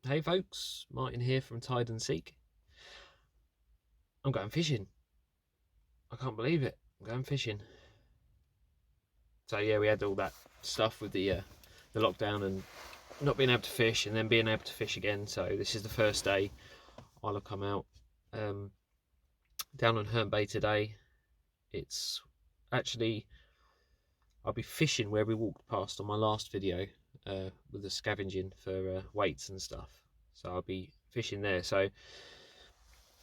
Hey folks, Martin here from Tide and Seek. I'm going fishing. I can't believe it. I'm going fishing. So yeah, we had all that stuff with the lockdown and not being able to fish, and then being able to fish again. So this is the first day I'll have come out down on Herne Bay today. It's actually, I'll be fishing where we walked past on my last video with the scavenging for weights and stuff. So I'll be fishing there. So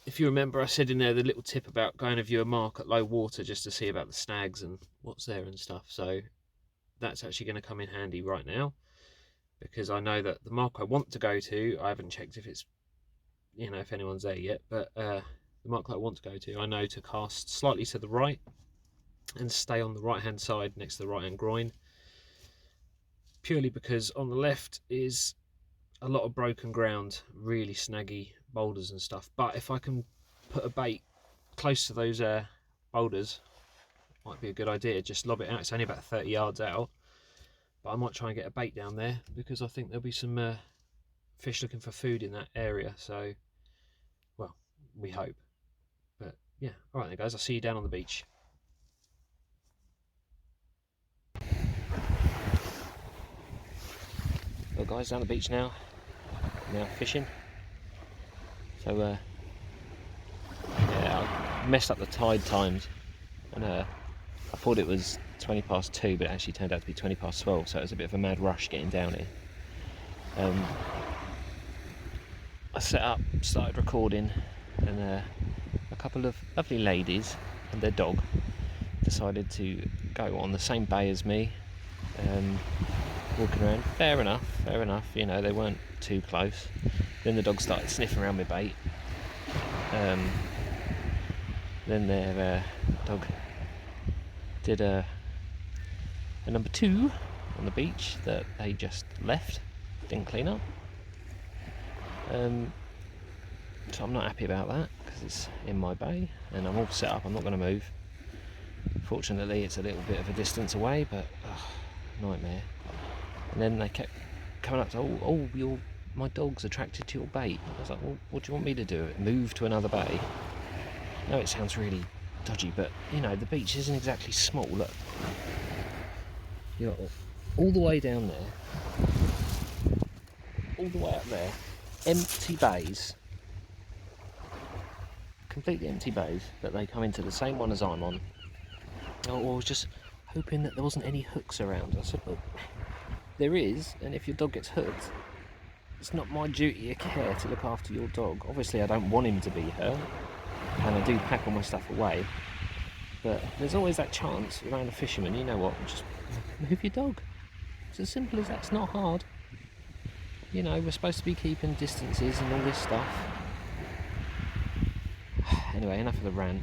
if you remember, I said in there the little tip about going to view a mark at low water just to see about the snags and what's there and stuff. So that's actually going to come in handy right now, because I know that the mark I want to go to, I haven't checked if it's, if anyone's there yet, but the mark that I want to go to, I know to cast slightly to the right and stay on the right hand side next to the right hand groin, purely because on the left is a lot of broken ground, really snaggy boulders and stuff. But if I can put a bait close to those boulders, might be a good idea. Just lob it out. It's only about 30 yards out, but I might try and get a bait down there, because I think there'll be some fish looking for food in that area. So, well, we hope. But yeah, all right then guys, I'll see you down on the beach. Well guys, down the beach now fishing. So yeah, I messed up the tide times, and I thought it was 20 past 2, but it actually turned out to be 20 past 12, so it was a bit of a mad rush getting down here. I set up, started recording, and a couple of lovely ladies and their dog decided to go on the same bay as me, walking around. Fair enough, they weren't too close. Then the dog started sniffing around my bait. Then their dog did a number 2 on the beach that they just left, didn't clean up. So I'm not happy about that, because it's in my bay and I'm all set up. I'm not going to move. Fortunately, it's a little bit of a distance away, but nightmare. And then they kept coming up to, my dog's attracted to your bait. I was like, well, what do you want me to do? Move to another bay? No, it sounds really dodgy, but the beach isn't exactly small. Look, you're all the way down there, all the way up there, empty bays, completely empty bays, but they come into the same one as I'm on. I was just hoping that there wasn't any hooks around. I said, well, there is, and if your dog gets hooked, it's not my duty of care to look after your dog. Obviously I don't want him to be hurt, and I do pack all my stuff away, but there's always that chance around a fisherman. You know what, just move your dog. It's as simple as that. It's not hard. We're supposed to be keeping distances and all this stuff. Anyway, enough of the rant.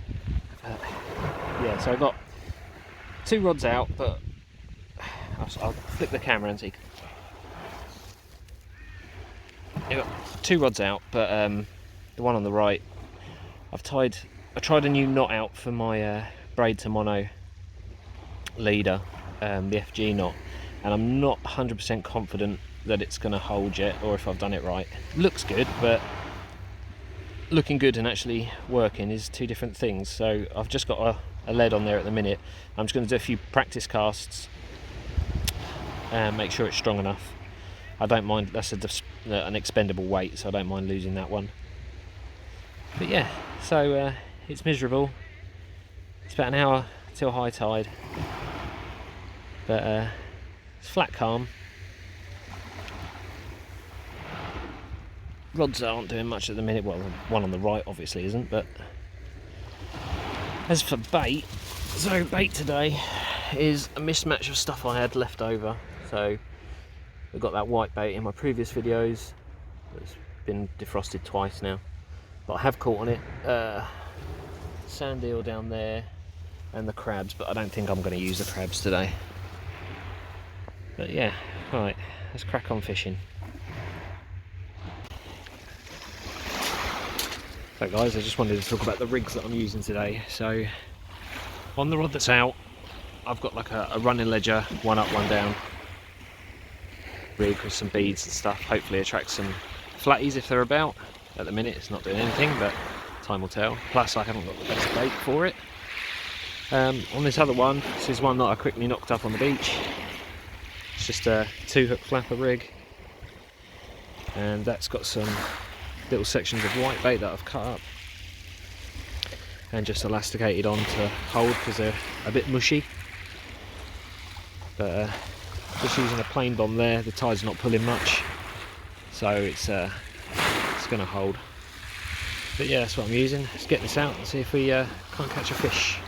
Yeah, so I got 2 rods out, but I'll flip the camera and see. I got 2 rods out, but the one on the right, I tried a new knot out for my braid to mono leader, the FG knot, and I'm not 100% confident that it's going to hold yet, or if I've done it right. Looks good, but looking good and actually working is 2 different things. So I've just got a lead on there at the minute. I'm just going to do a few practice casts and make sure it's strong enough. I don't mind, that's an expendable weight, so I don't mind losing that one. But yeah, so it's miserable. It's about an hour till high tide, but it's flat calm. Rods aren't doing much at the minute. Well, the one on the right obviously isn't, but as for bait, so bait today is a mismatch of stuff I had left over. So we've got that white bait in my previous videos. It's been defrosted twice now, but I have caught on it. Sandeel down there and the crabs, but I don't think I'm going to use the crabs today. But yeah, right, let's crack on fishing. So guys, I just wanted to talk about the rigs that I'm using today. So on the rod that's out, I've got like a running ledger, 1 up, 1 down rig with some beads and stuff. Hopefully attract some flatties if they're about. At the minute it's not doing anything, but time will tell. Plus I haven't got the best bait for it. On this other one, this is one that I quickly knocked up on the beach. It's just a 2-hook flapper rig, and that's got some little sections of white bait that I've cut up and just elasticated on to hold because they're a bit mushy. But just using a plain bomb there, the tide's not pulling much, so it's going to hold. But yeah, that's what I'm using. Let's get this out and see if we can't catch a fish.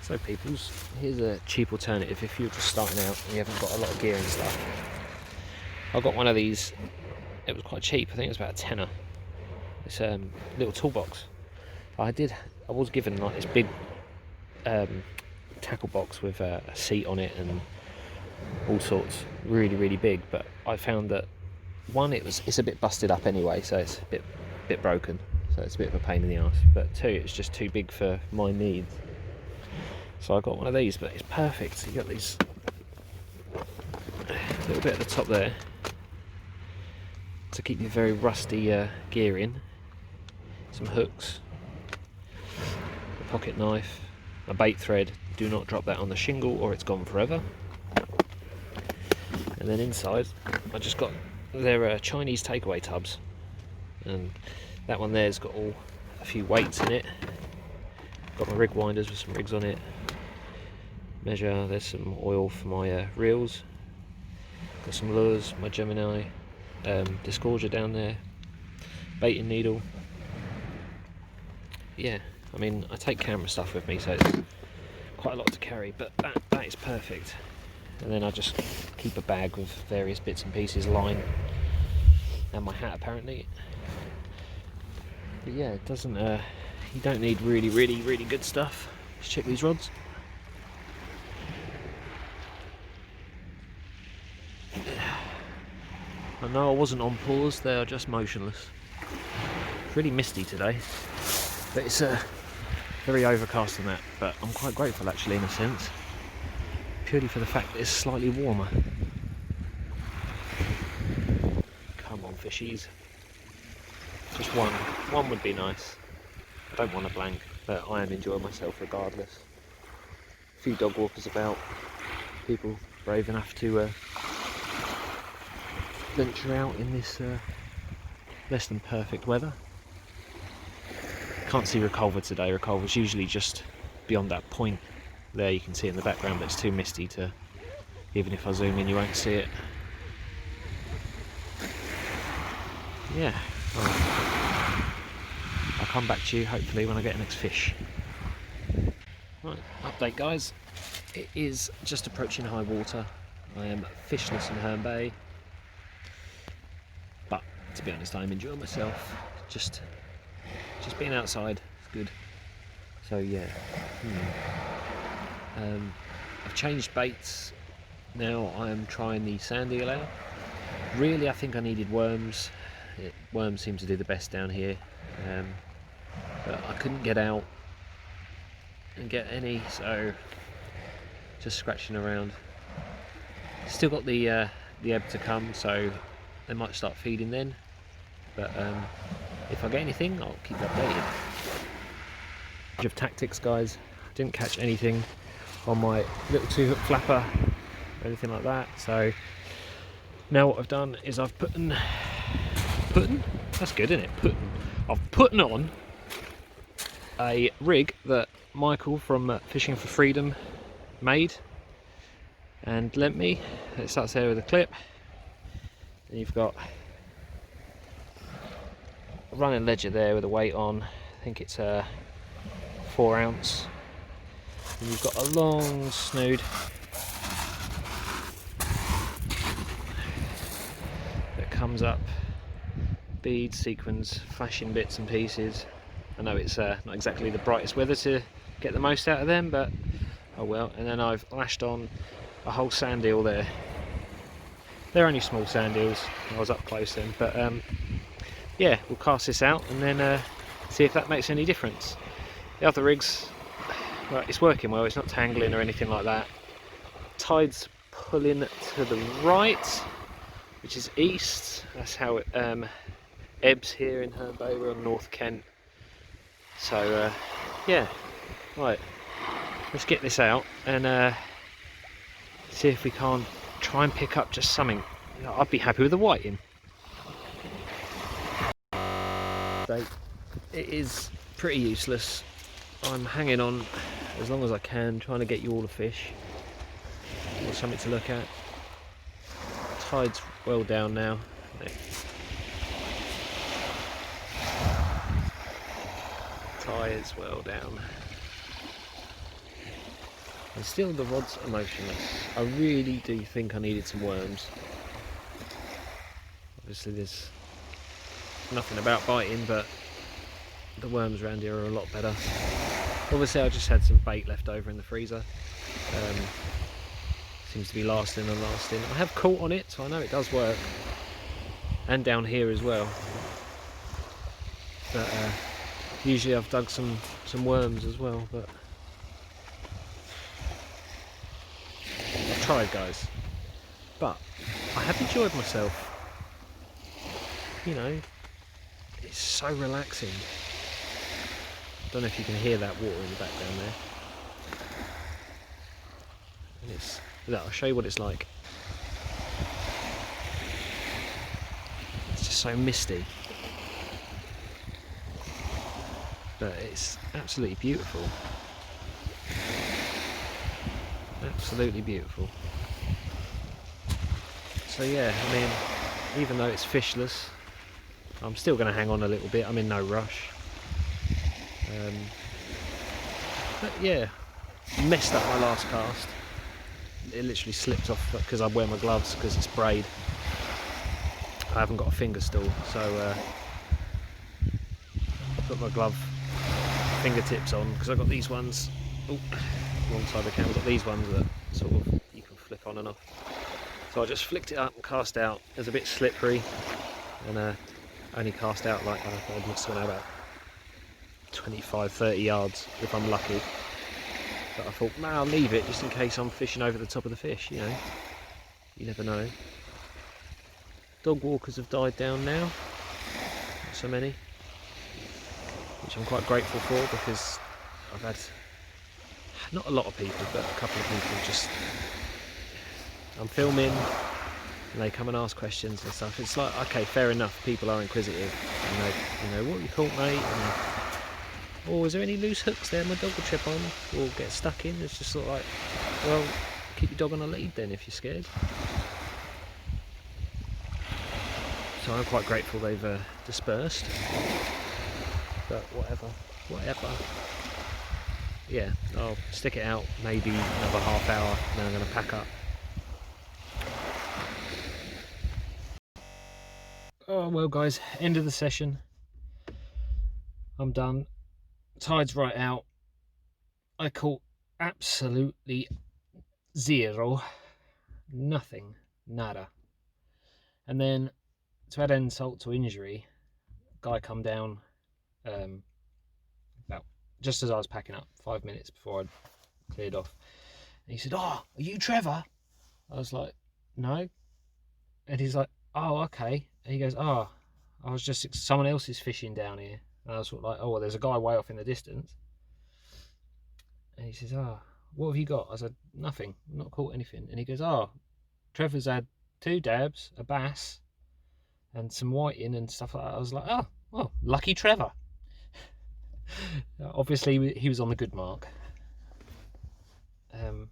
So peoples, here's a cheap alternative if you're just starting out and you haven't got a lot of gear and stuff. I got one of these, it was quite cheap, I think it was about a tenner. This little toolbox. I was given like this big tackle box with a seat on it and all sorts, really big, but I found that one, it's a bit busted up anyway, so it's a bit broken, so it's a bit of a pain in the arse, but two, it's just too big for my needs. So I got one of these, but it's perfect. So you got these little bit at the top there to keep your very rusty gear in. Some hooks, a pocket knife, a bait thread. Do not drop that on the shingle or it's gone forever. And then inside, I just got their Chinese takeaway tubs, and that one there's got a few weights in it. Got my rig winders with some rigs on it. Measure, there's some oil for my reels. Got some lures, my Gemini disgorger down there. Baiting needle. Yeah, I mean, I take camera stuff with me, so it's quite a lot to carry, but that is perfect. And then I just keep a bag with various bits and pieces, line, and my hat apparently. But yeah, it doesn't. You don't need really good stuff. Let's check these rods. I know I wasn't on pause, they are just motionless. It's really misty today, but it's very overcast and that, but I'm quite grateful actually in a sense, purely for the fact that it's slightly warmer. Come on fishies. Just one would be nice. I don't want a blank, but I am enjoying myself regardless. A few dog walkers about, people brave enough to venture out in this less than perfect weather. Can't see Reculver today. Reculver's usually just beyond that point there, you can see it in the background, but it's too misty to, even if I zoom in you won't see it. Yeah, I'll come back to you hopefully when I get the next fish. Right, update guys, it is just approaching high water. I am fishless in Herne Bay, but to be honest I am enjoying myself. Just being outside is good. So yeah, I've changed baits. Now I am trying the Sandeel out. Really, I think I needed worms. Worms seem to do the best down here, but I couldn't get out and get any, so just scratching around. Still got the ebb to come, so they might start feeding then. But if I get anything, I'll keep you updated. Of tactics, guys. Didn't catch anything on my little 2-hook flapper or anything like that. So now what I've done is I've put that's good, isn't it? I've put on a rig that Michael from Fishing for Freedom made and lent me. It starts there with a clip, and you've got a running ledger there with a weight on. think it's a 4 ounce. And you've got a long snood that comes up, beads, sequins, flashing bits and pieces. I know it's not exactly the brightest weather to get the most out of them, but oh well. And then I've lashed on a whole sandeel there. They're only small sandeels. I was up close then, but yeah, we'll cast this out and then see if that makes any difference. The other rigs, well, it's working well. It's not tangling or anything like that. Tide's pulling to the right, which is east. That's how it ebbs here in Herne Bay. We're on North Kent. So yeah, right. Let's get this out and see if we can't try and pick up just something. I'd be happy with the whiting. It is pretty useless. I'm hanging on as long as I can, trying to get you all a fish or something to look at. Tide's well down now. Tide's well down. And still the rods are motionless. I really do think I needed some worms. Obviously there's nothing about biting, but the worms around here are a lot better. Obviously I just had some bait left over in the freezer. Seems to be lasting and lasting. I have caught on it, so I know it does work. And down here as well. But usually I've dug some worms as well, but I've tried, guys. But I have enjoyed myself. You know, it's so relaxing. Don't know if you can hear that water in the background there. And it's, look, I'll show you what it's like. It's just so misty. But it's absolutely beautiful. Absolutely beautiful. So yeah, I mean, even though it's fishless, I'm still going to hang on a little bit. I'm in no rush. But yeah, messed up my last cast. It literally slipped off because I wear my gloves because it's braid. I haven't got a finger stool, so I put my glove fingertips on because I've got these ones. Oh, wrong side of the camera. I've got these ones that sort of you can flick on and off. So I just flicked it up and cast out. It was a bit slippery, and only cast out like I must have gone about 25-30 yards if I'm lucky. But I thought, nah, I'll leave it just in case I'm fishing over the top of the fish, you know. You never know. Dog walkers have died down now. Not so many. Which I'm quite grateful for because I've had, not a lot of people, but a couple of people just, I'm filming and they come and ask questions and stuff. It's like, okay, fair enough, people are inquisitive. And they, you know, what you caught, mate? And, oh, is there any loose hooks there my dog will trip on or get stuck in? It's just sort of like, well, keep your dog on a lead then if you're scared. So I'm quite grateful they've dispersed. But whatever. Yeah, I'll stick it out maybe another half hour and then I'm going to pack up. Oh well guys, end of the session. I'm done. Tide's right out. I caught absolutely zero, nothing, nada. And then to add insult to injury, guy come down about just as I was packing up, 5 minutes before I'd cleared off. And he said, "Oh, are you Trevor?" I was like, "No." And he's like, "Oh, okay." And he goes, "Oh, I was just, someone else is fishing down here." And I was sort of like, "Oh, well, there's a guy way off in the distance." And he says, "Oh, what have you got?" I said, "Nothing, not caught anything." And he goes, "Oh, Trevor's had 2 dabs, a bass, and some whiting and stuff like that." I was like, "Oh, well, lucky Trevor." Obviously, he was on the good mark. I've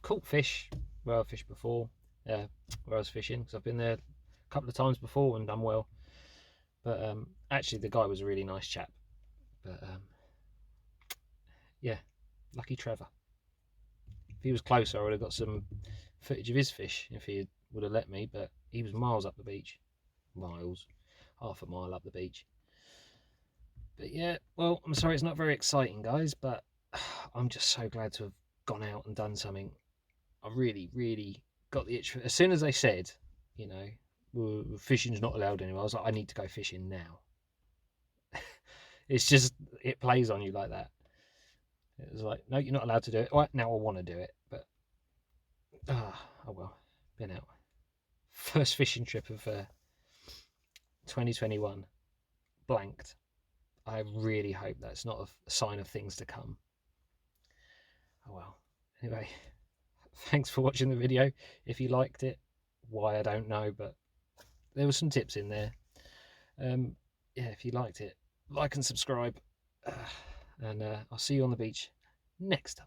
caught fish where I've fished before, where I was fishing, because I've been there a couple of times before and done well. But actually, the guy was a really nice chap. But yeah, lucky Trevor. If he was closer, I would have got some footage of his fish if he would have let me, but he was miles up the beach. Miles. Half a mile up the beach. But yeah, well, I'm sorry it's not very exciting, guys, but I'm just so glad to have gone out and done something. I really, really got the itch. As soon as they said, you know, fishing's not allowed anymore, I was like, I need to go fishing now. It's just, it plays on you like that. It was like, no, you're not allowed to do it. Well, now I want to do it, but oh well, been out. First fishing trip of 2021, blanked. I really hope that's not a sign of things to come. Oh well. Anyway, thanks for watching the video. If you liked it, why I don't know, but there were some tips in there. Yeah, if you liked it, like and subscribe, and I'll see you on the beach next time.